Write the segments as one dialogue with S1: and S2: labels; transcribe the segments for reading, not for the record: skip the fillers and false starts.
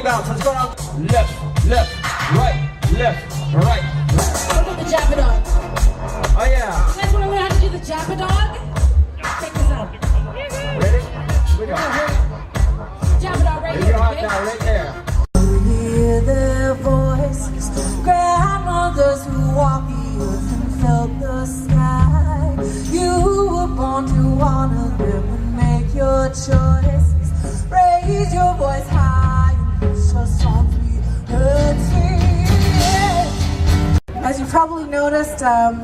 S1: bounce. Let's go down. Left, left, right, left, right.
S2: What about the Japadog?
S1: Oh yeah.
S2: You guys want to learn how to do the Japadog? Check this out.
S1: Ready? We go.
S2: Japadog right
S1: Here
S2: here,
S1: you are
S2: okay?
S1: now, right there.
S3: Hear their voices, grandmothers who walked the earth and felt the sky. You were born to honor them and make your choices. Raise your voice high and push your songs we heard sing. As you probably noticed, I'm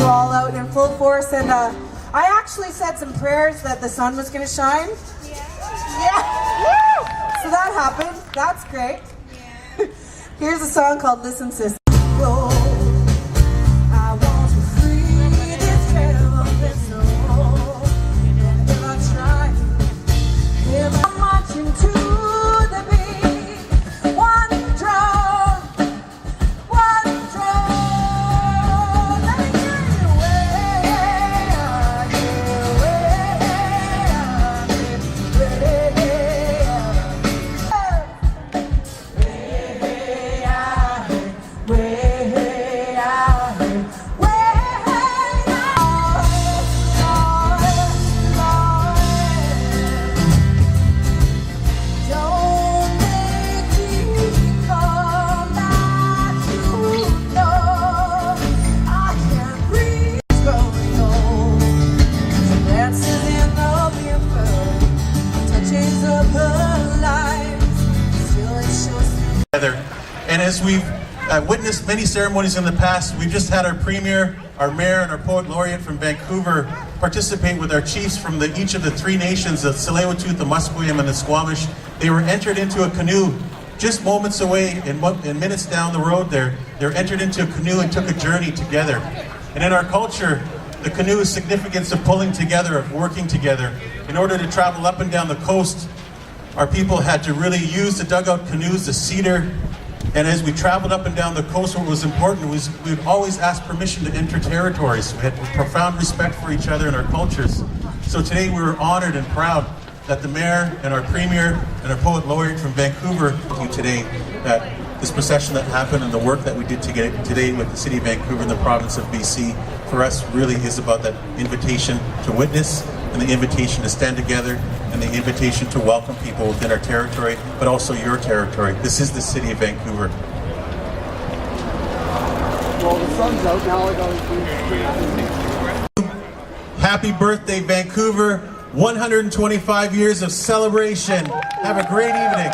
S3: all out in full force, and I actually said some prayers that the sun was going to shine. Yeah. So that happened. That's great. Here's a song called Listen Sister. I want to free this terrible soul. And if I try, if I'm marching to the beat, one drum, let me get
S4: And as we've witnessed many ceremonies in the past, we've just had our premier, our mayor, and our poet laureate from Vancouver participate with our chiefs from each of the three nations, the Tsleil-Waututh, the Musqueam, and the Squamish. They were entered into a canoe just moments away, in minutes down the road there. They're entered into a canoe and took a journey together. And in our culture, the canoe is significance of pulling together, of working together. In order to travel up and down the coast, our people had to really use the dugout canoes, the cedar. And as we traveled up and down the coast, what was important was we would always ask permission to enter territories. We had profound respect for each other and our cultures. So today we were honored and proud that the mayor and our premier and our poet laureate from Vancouver with you today, that this procession that happened and the work that we did today with the city of Vancouver and the province of BC, for us really is about that invitation to witness and the invitation to stand together and the invitation to welcome people within our territory, but also your territory. This is the city of Vancouver.
S1: Well, the sun's out now.
S4: Happy birthday, Vancouver. 125 years of celebration. Have a great evening.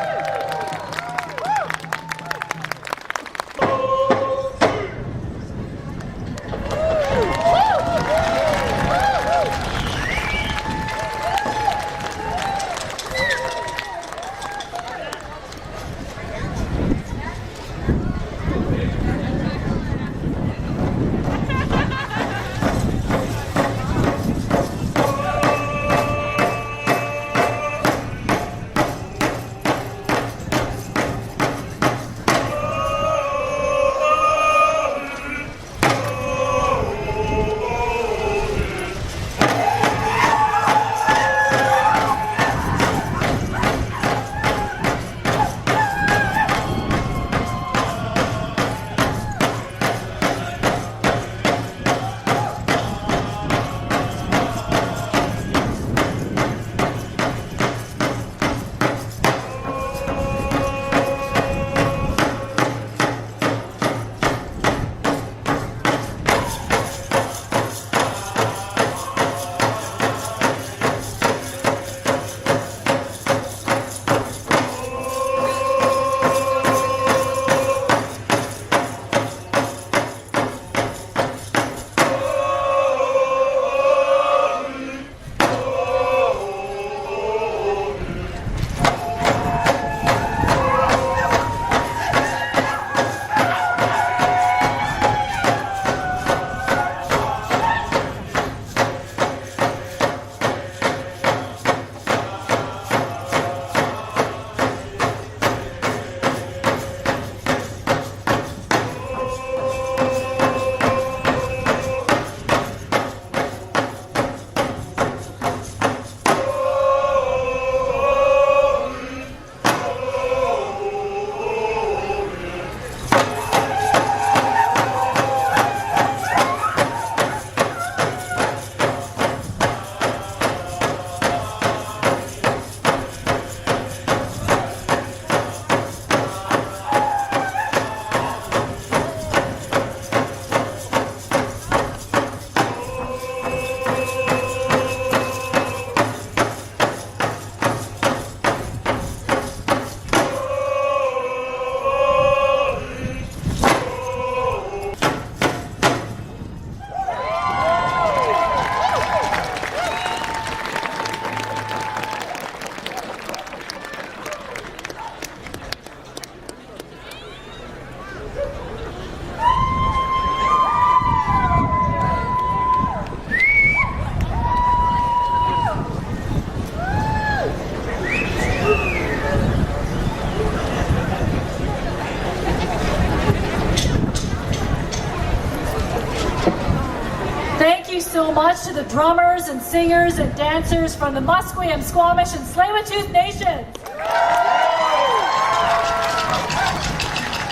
S2: so much to the drummers and singers and dancers from the Musqueam, Squamish, and Tsleil-Waututh nations.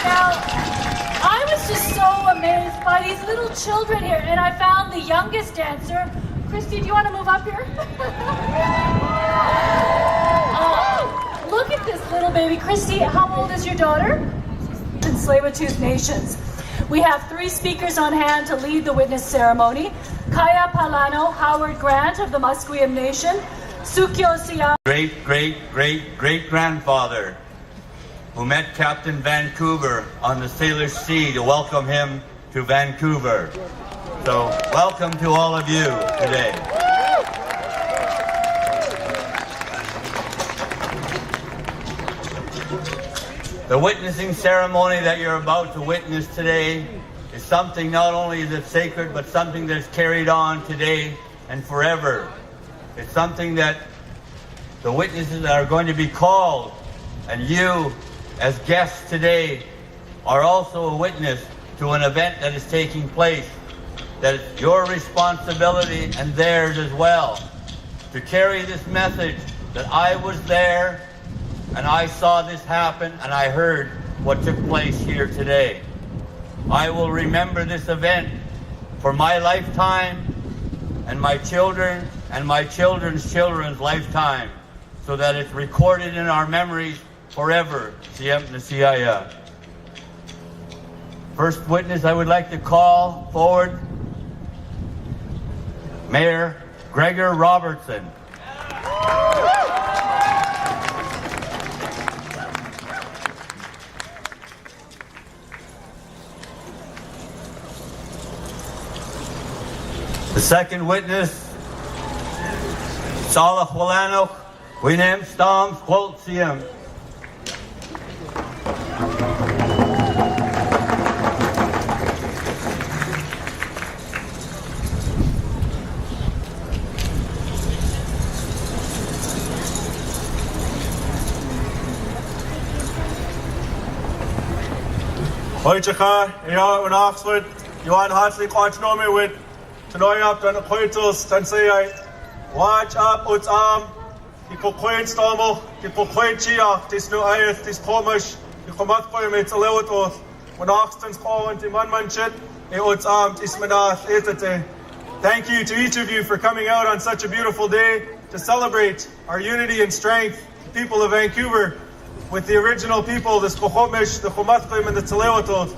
S2: Now, I was just so amazed by these little children here, and I found the youngest dancer. Christy, do you want to move up here? Look at this little baby. Christy, how old is your daughter? In Tsleil-Waututh nations. We have 3 speakers on hand to lead the witness ceremony. Kaya Palano, Howard Grant of the Musqueam Nation, Sukyo Siya,
S5: great-great-great-great-grandfather, who met Captain Vancouver on the Salish Sea to welcome him to Vancouver. So welcome to all of you today. The witnessing ceremony that you're about to witness today is something not only that's sacred, but something that's carried on today and forever. It's something that the witnesses that are going to be called, and you as guests today are also a witness to an event that is taking place, that it's your responsibility and theirs as well to carry this message that I was there and I saw this happen and I heard what took place here today. I will remember this event for my lifetime and my children and my children's children's lifetime, so that it's recorded in our memories forever. Siyam na siyaya. First witness I would like to call forward, Mayor Gregor Robertson. The second witness, Salah Hulanok, Winem Stam Squoltsium.
S6: Hoitjecha, ja, in Oxford, Johan hartelijk ontnomen with tonight up dan Hoitels, dan say I watch up uts die kokoin stamel, die kokoin chia, dis nu ayeth, dis komisch, die komat koy mit zelewt os, when Oxton's calling the man shit, uts dis menath etete. Thank you to each of you for coming out on such a beautiful day to celebrate our unity and strength, the people of Vancouver, with the original people, the Skochomish, the Chomathkim, and the Tzleil-Waututh.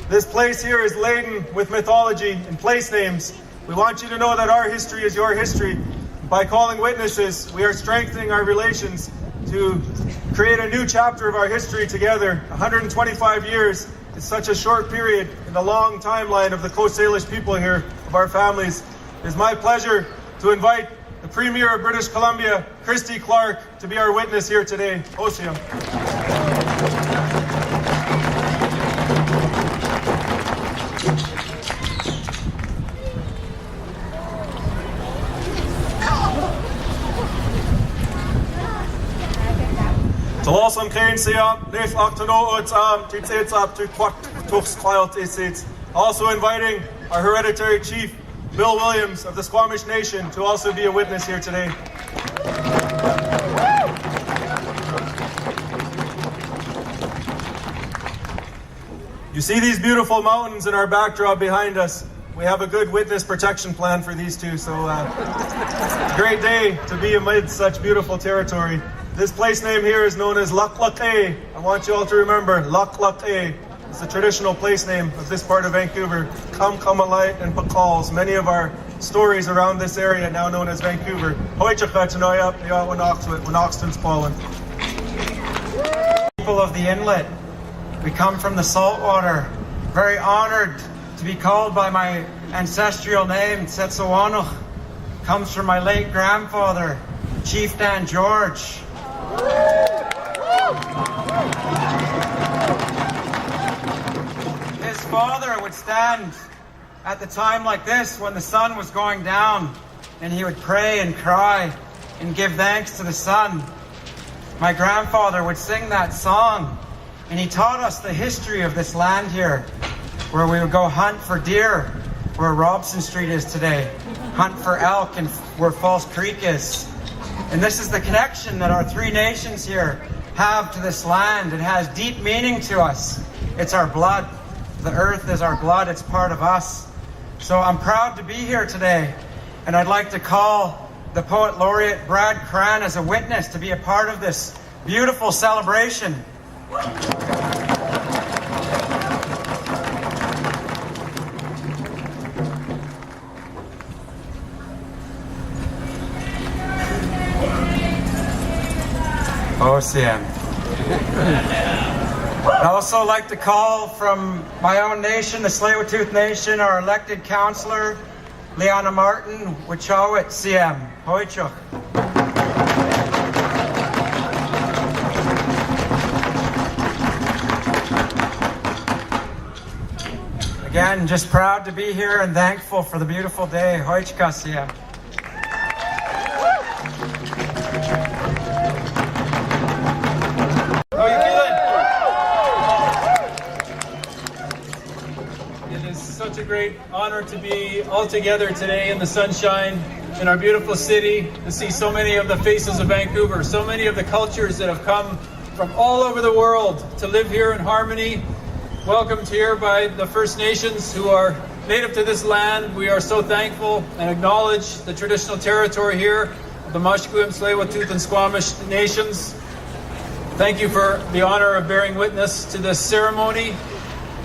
S6: This place here is laden with mythology and place names. We want you to know that our history is your history. By calling witnesses, we are strengthening our relations to create a new chapter of our history together. 125 years is such a short period in the long timeline of the Coast Salish people here, of our families. It is my pleasure to invite the Premier of British Columbia, Christy Clark, to be our witness here today. Osium. Tawasam Kane Siam, Nef Octano Utsam, Tits up to Quack Tufs Quilt Isits. Also inviting our hereditary chief, Bill Williams of the Squamish Nation, to also be a witness here today. You see these beautiful mountains in our backdrop behind us. We have a good witness protection plan for these two, so great day to be amid such beautiful territory. This place name here is known as Laklake. I want you all to remember, Laklake. It's the traditional place name of this part of Vancouver. Kamkamalite and Pakals, many of our stories around this area now known as Vancouver.
S7: People of the inlet, we come from the saltwater. Very honored to be called by my ancestral name, Tsetsawanuk. Comes from my late grandfather, Chief Dan George. His father would stand at the time like this when the sun was going down, and he would pray and cry and give thanks to the sun. My grandfather would sing that song, and he taught us the history of this land here, where we would go hunt for deer where Robson Street is today, hunt for elk and where False Creek is. And this is the connection that our three nations here have to this land. It has deep meaning to us. It's our blood. The earth is our blood. It's part of us. So I'm proud to be here today, and I'd like to call the Poet Laureate Brad Cran as a witness to be a part of this beautiful celebration. OCM. I'd also like to call from my own nation, the Tsleil-Waututh Nation, our elected councillor, Liana Martin, Wachowit CM. Hoichuk. Again, just proud to be here and thankful for the beautiful day. Hoichka CM.
S1: How are you feeling? It is such a great honor to be all together today in the sunshine in our beautiful city, to see so many of the faces of Vancouver, so many of the cultures that have come from all over the world to live here in harmony. Welcomed here by the First Nations who are native to this land. We are so thankful and acknowledge the traditional territory here of the Musqueam, Tsleil-Waututh, and Squamish nations. Thank you for the honor of bearing witness to this ceremony.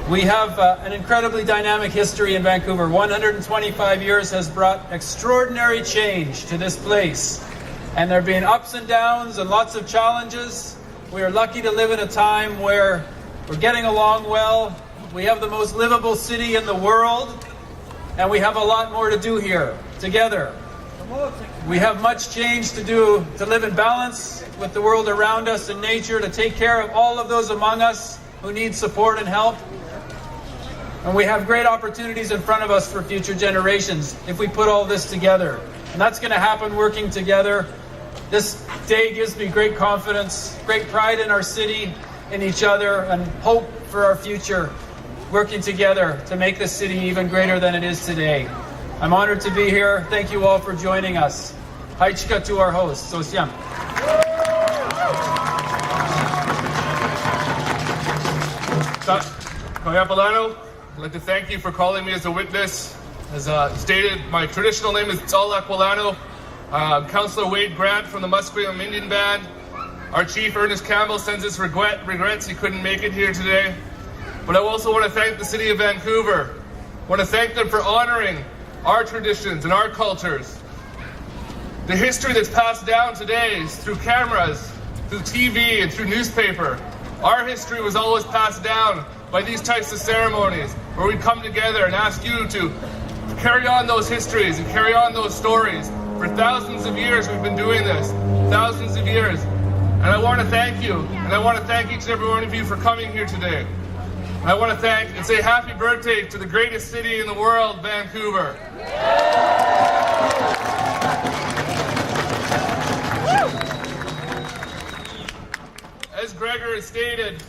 S1: We have an incredibly dynamic history in Vancouver. 125 years has brought extraordinary change to this place. And there have been ups and downs and lots of challenges. We are lucky to live in a time where we're getting along well. We have the most livable city in the world. And we have a lot more to do here together. We have much change to do to live in balance with the world around us and nature, to take care of all of those among us who need support and help. And we have great opportunities in front of us for future generations if we put all this together. And that's going to happen working together. This day gives me great confidence, great pride in our city, in each other, and hope for our future, working together to make this city even greater than it is today. I'm honored to be here. Thank you all for joining us. Haichka to our hosts. Sosiam.
S8: Koyapalano, I'd like to thank you for calling me as a witness. As stated, my traditional name is Tzalakwalano. Councillor Wade Grant from the Musqueam Indian Band. Our chief, Ernest Campbell, sends his regrets he couldn't make it here today. But I also want to thank the city of Vancouver. I want to thank them for honoring our traditions and our cultures. The history that's passed down today is through cameras, through TV, and through newspaper. Our history was always passed down by these types of ceremonies, where we come together and ask you to carry on those histories and carry on those stories. For thousands of years we've been doing this, thousands of years. And I want to thank you, and I want to thank each and every one of you for coming here today. And I want to thank and say happy birthday to the greatest city in the world, Vancouver. As Gregor has stated,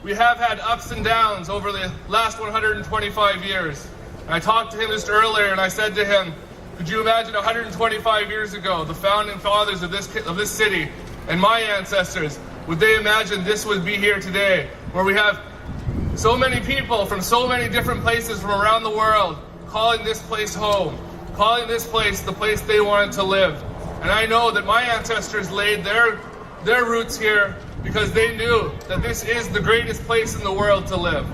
S8: we have had ups and downs over the last 125 years. And I talked to him just earlier, and I said to him, could you imagine 125 years ago, the founding fathers of this city and my ancestors, would they imagine this would be here today, where we have so many people from so many different places from around the world calling this place home, calling this place the place they wanted to live. And I know that my ancestors laid their roots here because they knew that this is the greatest place in the world to live.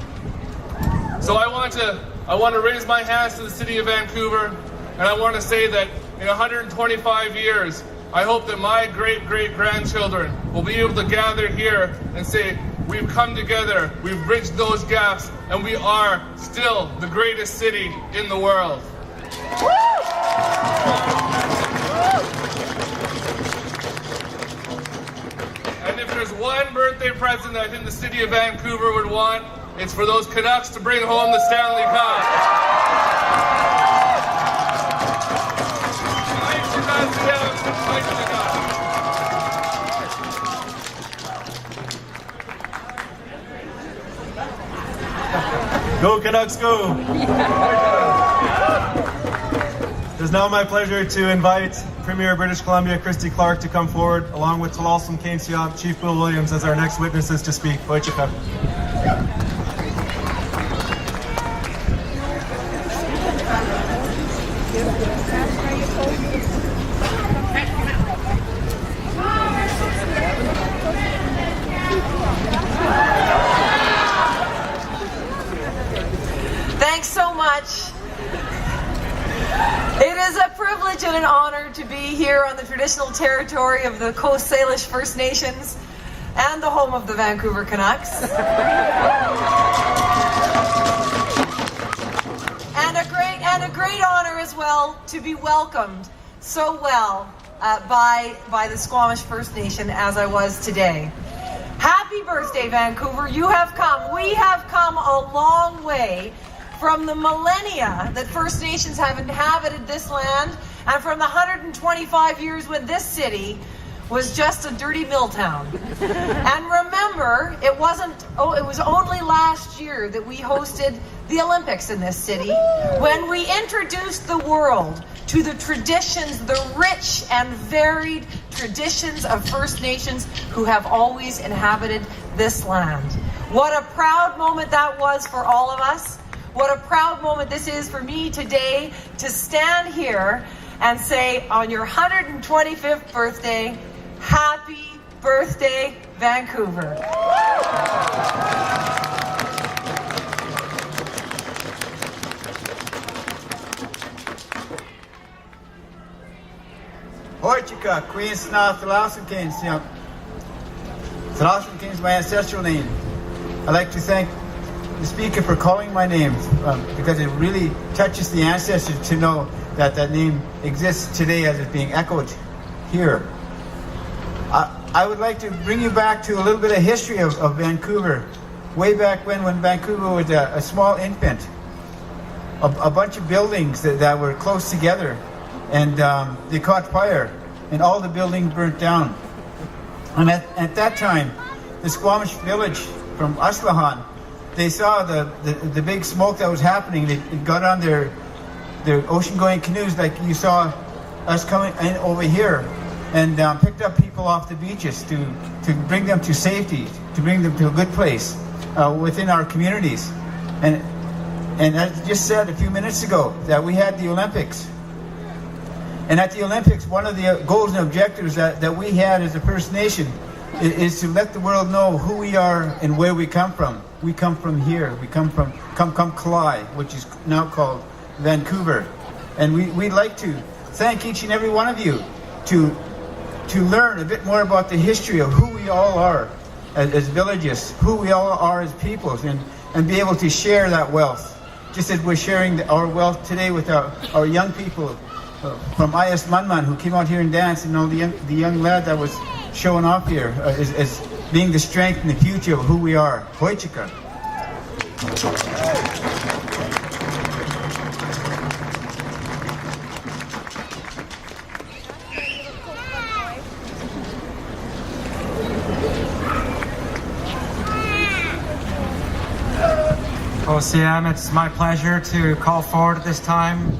S8: So I want to raise my hands to the city of Vancouver, and I want to say that in 125 years, I hope that my great-great-grandchildren will be able to gather here and say, we've come together, we've bridged those gaps, and we are still the greatest city in the world. And if there's one birthday present that I think the city of Vancouver would want, it's for those Canucks to bring home the Stanley Cup.
S6: Go Canucks, go! It is now my pleasure to invite Premier of British Columbia, Christy Clark, to come forward, along with Talalsum Kainsiop, Chief Bill Williams, as our next witnesses to speak. Wojciech.
S9: Thanks so much. It is a privilege and an honor to be here on the traditional territory of the Coast Salish First Nations and the home of the Vancouver Canucks. And a great honor as well to be welcomed so well by the Squamish First Nation as I was today. Happy birthday, Vancouver. You have come. We have come a long way from the millennia that First Nations have inhabited this land, and from the 125 years when this city was just a dirty mill town. And remember, it was only last year that we hosted the Olympics in this city, when we introduced the world to the traditions, the rich and varied traditions of First Nations who have always inhabited this land. What a proud moment that was for all of us. What a proud moment this is for me today to stand here and say, on your 125th birthday, happy birthday, Vancouver.
S7: Hoichika, Queen Sna, Talalsum Kainsiop. Talalsum Kain is my ancestral name. I'd like to thank the speaker for calling my name, because it really touches the ancestors to know that that name exists today as it's being echoed here. I would like to bring you back to a little bit of history of Vancouver. Way back when Vancouver was a small infant. A bunch of buildings that were close together, and they caught fire, and all the buildings burnt down. And at that time, the Squamish village from Aslahan, they saw the big smoke that was happening. They got on their ocean-going canoes, like you saw us coming in over here, and picked up people off the beaches to bring them to safety, to bring them to a good place within our communities. And as I just said a few minutes ago, that we had the Olympics. And at the Olympics, one of the goals and objectives that we had as a First Nation is to let the world know who we are and where we come from. We come from here. We come from Kalai, which is now called Vancouver. And we'd like to thank each and every one of you to learn a bit more about the history of who we all are as villages, who we all are as peoples, and be able to share that wealth. Just as we're sharing our wealth today with our young people from IS Manman, who came out here and danced, and all the young lad that was showing off here as being the strength and the future of who we are. Wojciech. OCM, it's my pleasure to call forward at this time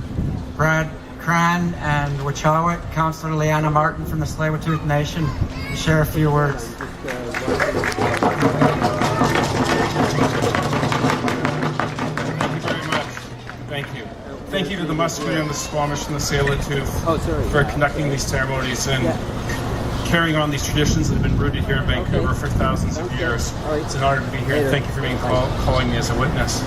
S7: Brad Cran and Wachawit, Councillor Leanna Martin from the Tsleil-Waututh Nation, to share a few words.
S10: Thank you. Thank you to the Musqueam, the Squamish, and the Tsleil-Waututh for conducting these ceremonies and carrying on these traditions that have been rooted here in Vancouver for thousands of years. It's an honor to be here. Thank you for being calling me as a witness.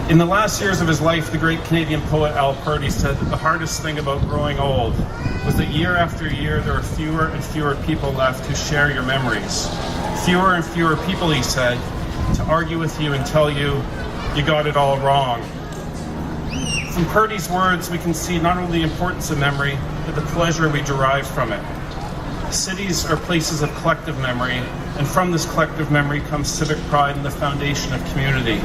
S10: In the last years of his life, the great Canadian poet Al Purdy said that the hardest thing about growing old was that year after year there are fewer and fewer people left who share your memories. Fewer and fewer people, he said, to argue with you and tell you you got it all wrong. From Purdy's words, we can see not only the importance of memory, but the pleasure we derive from it. Cities are places of collective memory, and from this collective memory comes civic pride and the foundation of community.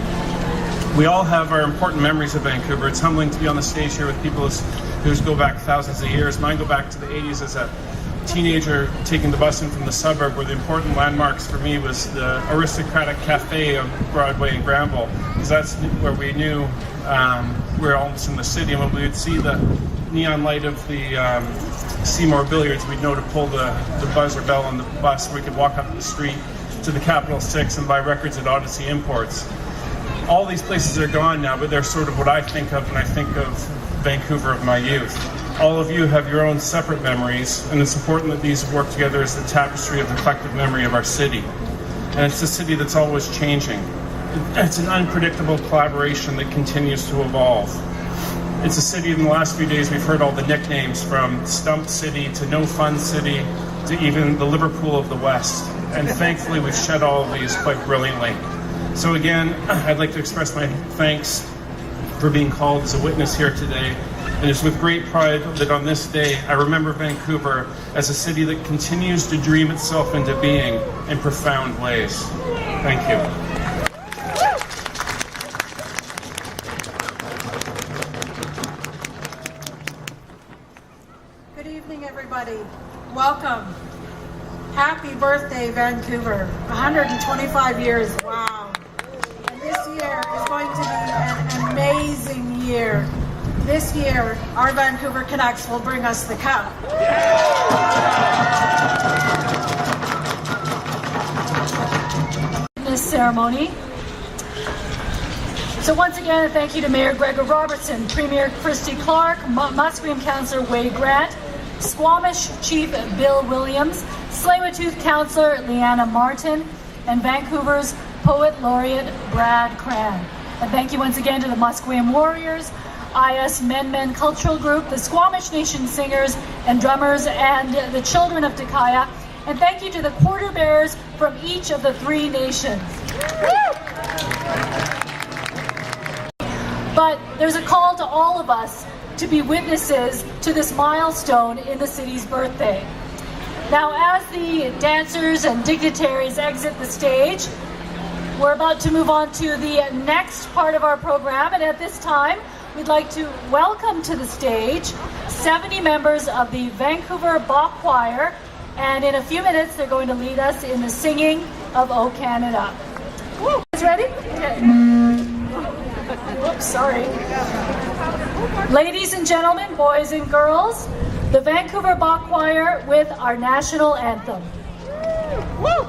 S10: We all have our important memories of Vancouver. It's humbling to be on the stage here with people who go back thousands of years. Mine go back to the 80s as a teenager taking the bus in from the suburb, where the important landmarks for me was the aristocratic cafe on Broadway in Granville, because that's where we knew we're almost in the city, and when we would see the neon light of the Seymour Billiards, we'd know to pull the buzzer bell on the bus. We could walk up the street to the Capital 6 and buy records at Odyssey Imports. All these places are gone now, but they're sort of what I think of when I think of Vancouver of my youth. All of you have your own separate memories, and it's important that these work together as the tapestry of the collective memory of our city. And it's a city that's always changing. It's an unpredictable collaboration that continues to evolve. It's a city in the last few days we've heard all the nicknames, from Stump City to No Fun City to even the Liverpool of the West. And thankfully we've shed all of these quite brilliantly. So again, I'd like to express my thanks for being called as a witness here today. And it's with great pride that on this day I remember Vancouver as a city that continues to dream itself into being in profound ways. Thank you.
S11: Good evening, everybody. Welcome. Happy birthday, Vancouver. 125 years. Wow. And this year is going to be an amazing year. This year, our Vancouver Canucks will bring us the cup.
S2: This ceremony. So once again, thank you to Mayor Gregor Robertson, Premier Christy Clark, Musqueam Councillor Wade Grant, Squamish Chief Bill Williams, Tsleil-Waututh Councillor Leanna Martin, and Vancouver's Poet Laureate Brad Cran. And thank you once again to the Musqueam Warriors, IS Men Men Cultural Group, the Squamish Nation Singers and Drummers, and the Children of Takaya. And thank you to the quarter bearers from each of the 3 nations. But there's a call to all of us to be witnesses to this milestone in the city's birthday. Now, as the dancers and dignitaries exit the stage, we're about to move on to the next part of our program, and at this time, we'd like to welcome to the stage 70 members of the Vancouver Bach Choir, and in a few minutes, they're going to lead us in the singing of O Canada. Woo. Guys ready? Okay. Whoops, sorry. Ladies and gentlemen, boys and girls, the Vancouver Bach Choir with our national anthem. Woo!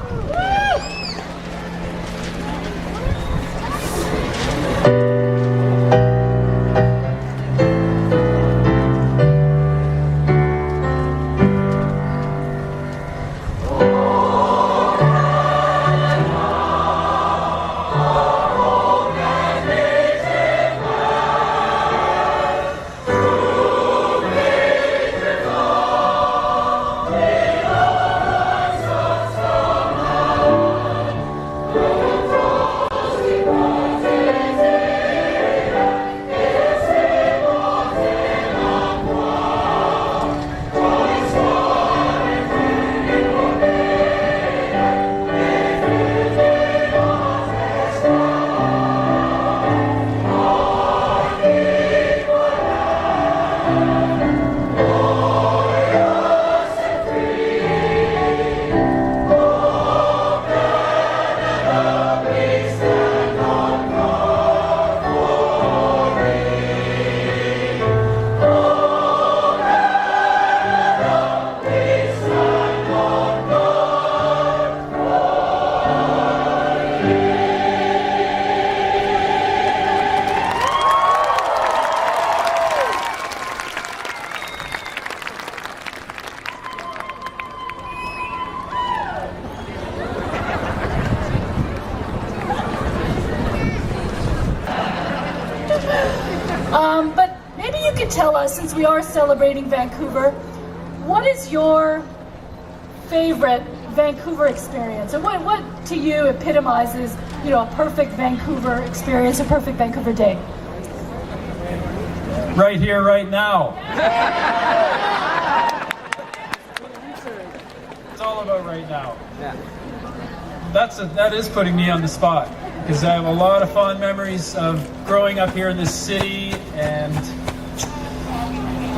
S2: But maybe you could tell us, since we are celebrating Vancouver, what is your favorite Vancouver experience? And what to you epitomizes, a perfect Vancouver experience, a perfect Vancouver day?
S1: Right here, right now. It's all about right now. Yeah. That is putting me on the spot, because I have a lot of fond memories of growing up here in this city, and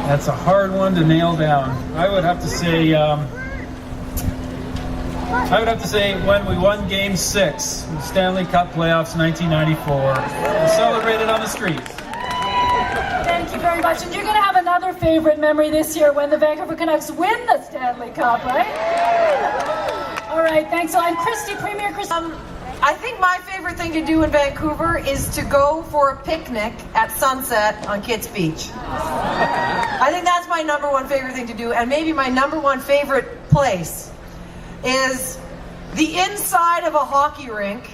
S1: that's a hard one to nail down. I would have to say when we won Game 6 in the Stanley Cup playoffs 1994. We celebrated on the streets.
S2: very much. And you're going to have another favorite memory this year when the Vancouver Canucks win the Stanley Cup, right? All right, thanks. And Christy, Premier Christy.
S9: I think my favorite thing to do in Vancouver is to go for a picnic at sunset on Kitts Beach. I think that's my number one favorite thing to do, and maybe my number one favorite place is the inside of a hockey rink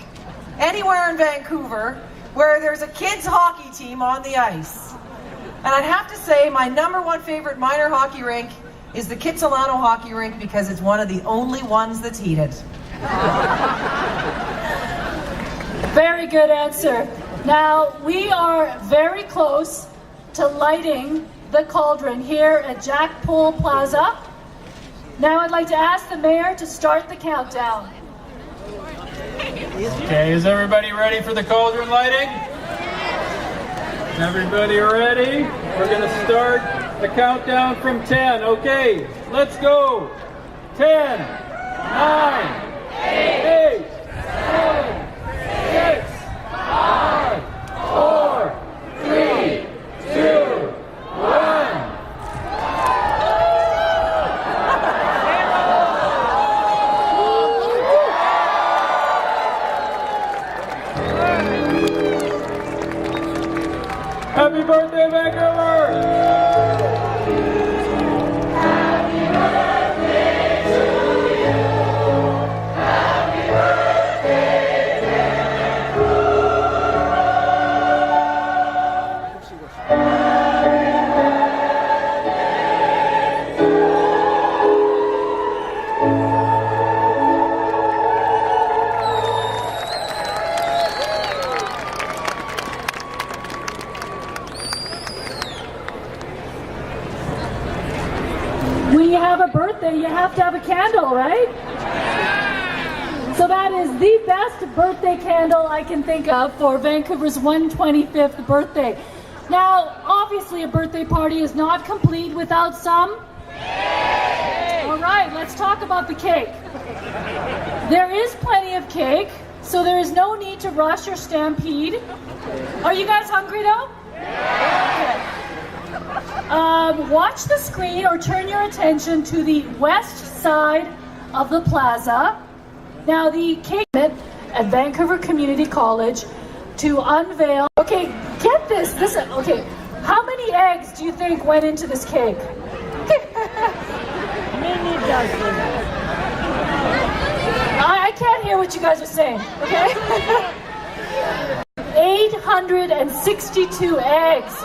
S9: anywhere in Vancouver where there's a kids hockey team on the ice. And I'd have to say my number one favorite minor hockey rink is the Kitsilano hockey rink because it's one of the only ones that's heated.
S2: Very good answer. Now, we are very close to lighting the cauldron here at Jack Pole Plaza. Now I'd like to ask the mayor to start the countdown.
S1: Okay, is everybody ready for the cauldron lighting? Everybody ready? We're going to start the countdown from 10. Okay, let's go. 10, 9, 8, 7, 6, 5, 4, 3, 2, 1. Happy birthday, Vancouver!
S2: When you have a birthday, you have to have a candle, right? So that is the best birthday candle I can think of for Vancouver's 125th birthday. Now, obviously a birthday party is not complete without some. All right, let's talk about the cake. There is plenty of cake, so there is no need to rush or stampede. Are you guys hungry though? Okay. Watch the screen or turn your attention to the west side of the plaza. Now the cake at Vancouver Community College to unveil. Okay, get this. Okay, how many eggs do you think went into this cake?
S12: Many dozen.
S2: I can't hear what you guys are saying. Okay. 862 eggs.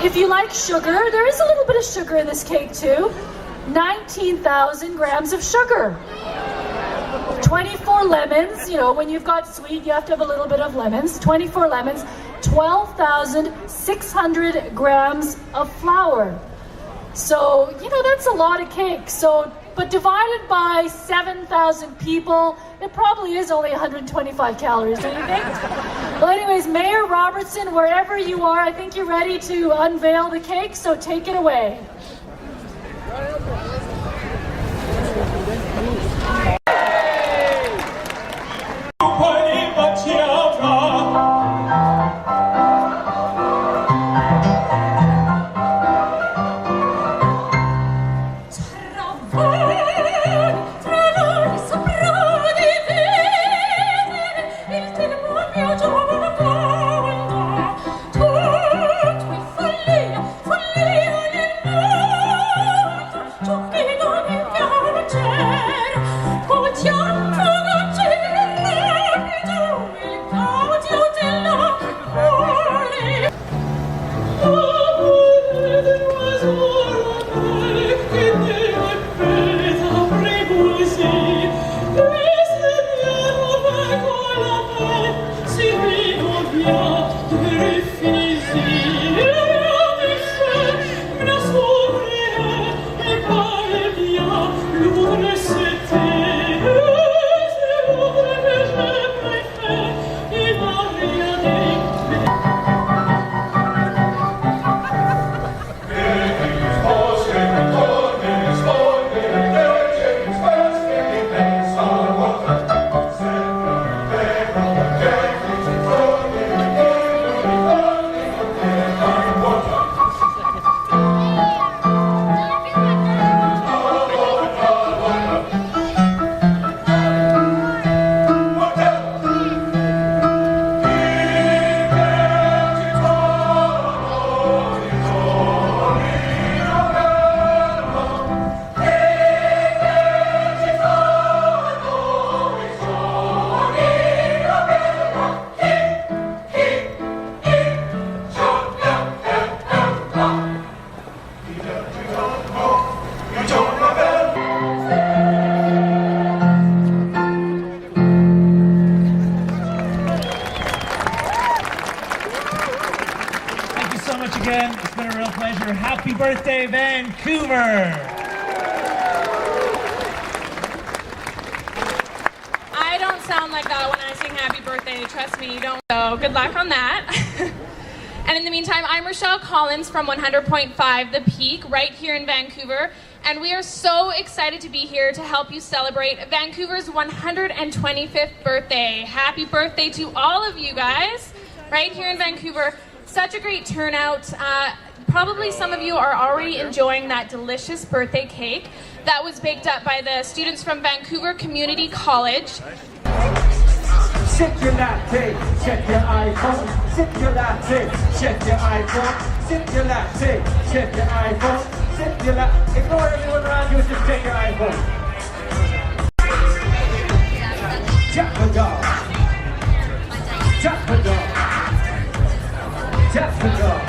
S2: If you like sugar, there is a little bit of sugar in this cake too. 19,000 grams of sugar. 24 lemons, you know, when you've got sweet, you have to have a little bit of lemons. 24 lemons, 12,600 grams of flour. So, you know, that's a lot of cake. So, but divided by 7,000 people, it probably is only 125 calories, don't you think? Well, anyways, Mayor Robertson, wherever you are, I think you're ready to unveil the cake, so take it away.
S12: birthday, Vancouver!
S13: I don't sound like that when I sing happy birthday, trust me, you don't. So good luck on that. And in the meantime, I'm Rochelle Collins from 100.5 The Peak right here in Vancouver. And we are so excited to be here to help you celebrate Vancouver's 125th birthday. Happy birthday to all of you guys right here in Vancouver. Such a great turnout. Probably some of you are already enjoying that delicious birthday cake that was baked up by the students from Vancouver Community College.
S12: Sip your latte, check your iPhone. Sip your latte, check your iPhone. Sip your latte, check your iPhone. Sip your latte. Ignore everyone around you and just check your iPhone. Tap the dog. Tap the dog. Tap the dog.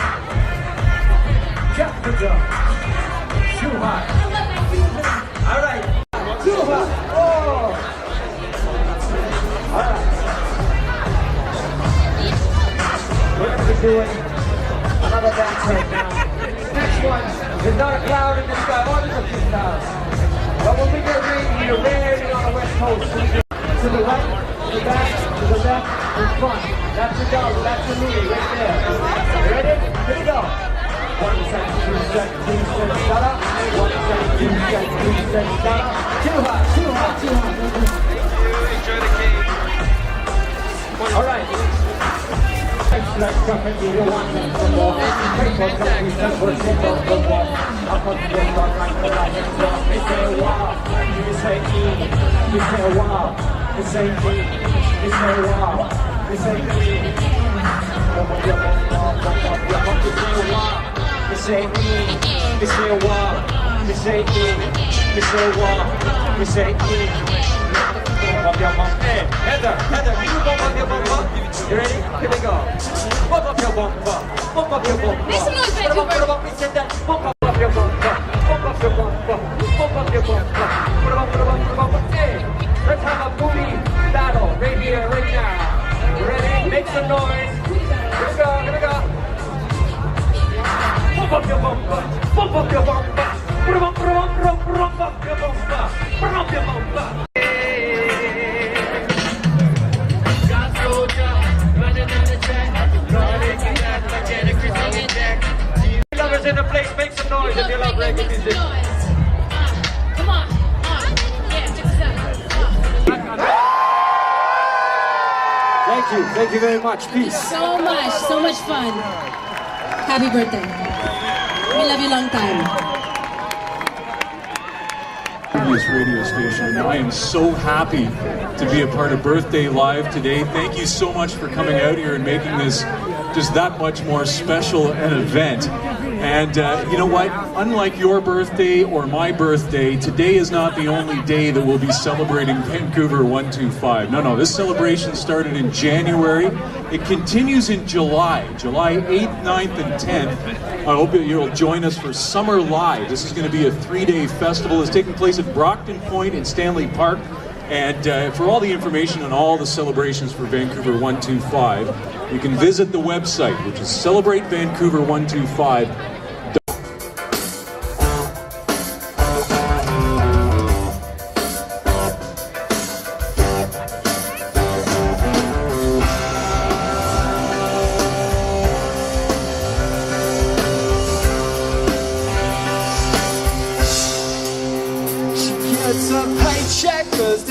S12: Tap the dog. Too hot. All right. Too hot. Oh. All right. We're going to be doing another dance right now. Next one is not a cloud in the sky. Oh, there's a few clouds. But when we get rain, we're rarely on the west coast. So we go to the right, to the back, to the left, in front. That's your dog. That's your movie right there. You ready? Here we go. 1 second, 2 seconds, 3 seconds, shut up. 1 second, 2 seconds, 3 seconds, shut up. Too hot, too hot, too hot. All right. Let's come and do the one and the more. Take what comes and we're sick of the war. I'll put the dog right there on the floor. You say wow, you say E, you say wow, you say E, you say wow, you say E. Pump up your bum, pump up your bum, you say wow, you say E, you say wow, you say E, you say wow, you say E. Pump up your bum. Hey, Heather, can you pump up your bum? You ready? Here we go. Pump up your bumper. Pump up your bumper.
S13: Make some noise, Vancouver.
S12: Pump up your bumper. Pump up your bumper. Pump up your bumper. Hey, let's have a movie battle right here, right now. You ready? Make some noise. Here we go. Here we go. Pump up your bumper. Pump up your bumper. Pump up your bumper. Pump up your bumper. Lovers in the place, make some noise if you love reggae music.
S13: Come on. Yeah, 6, 7.
S12: Thank you very much. Peace.
S14: So much fun. Happy birthday. We love you long time.
S15: This radio station, and I am so happy to be a part of Birthday Live today. Thank you so much for coming out here and making this just that much more special an event. And you know what? Unlike your birthday or my birthday, today is not the only day that we'll be celebrating Vancouver 125. No, this celebration started in January. It continues in July 8th, 9th, and 10th. I hope that you'll join us for Summer Live. This is going to be a 3-day festival. It's taking place at Brockton Point in Stanley Park. And for all the information on all the celebrations for Vancouver 125, you can visit the website, which is celebratevancouver125.com.
S16: It's a paycheck, 'cause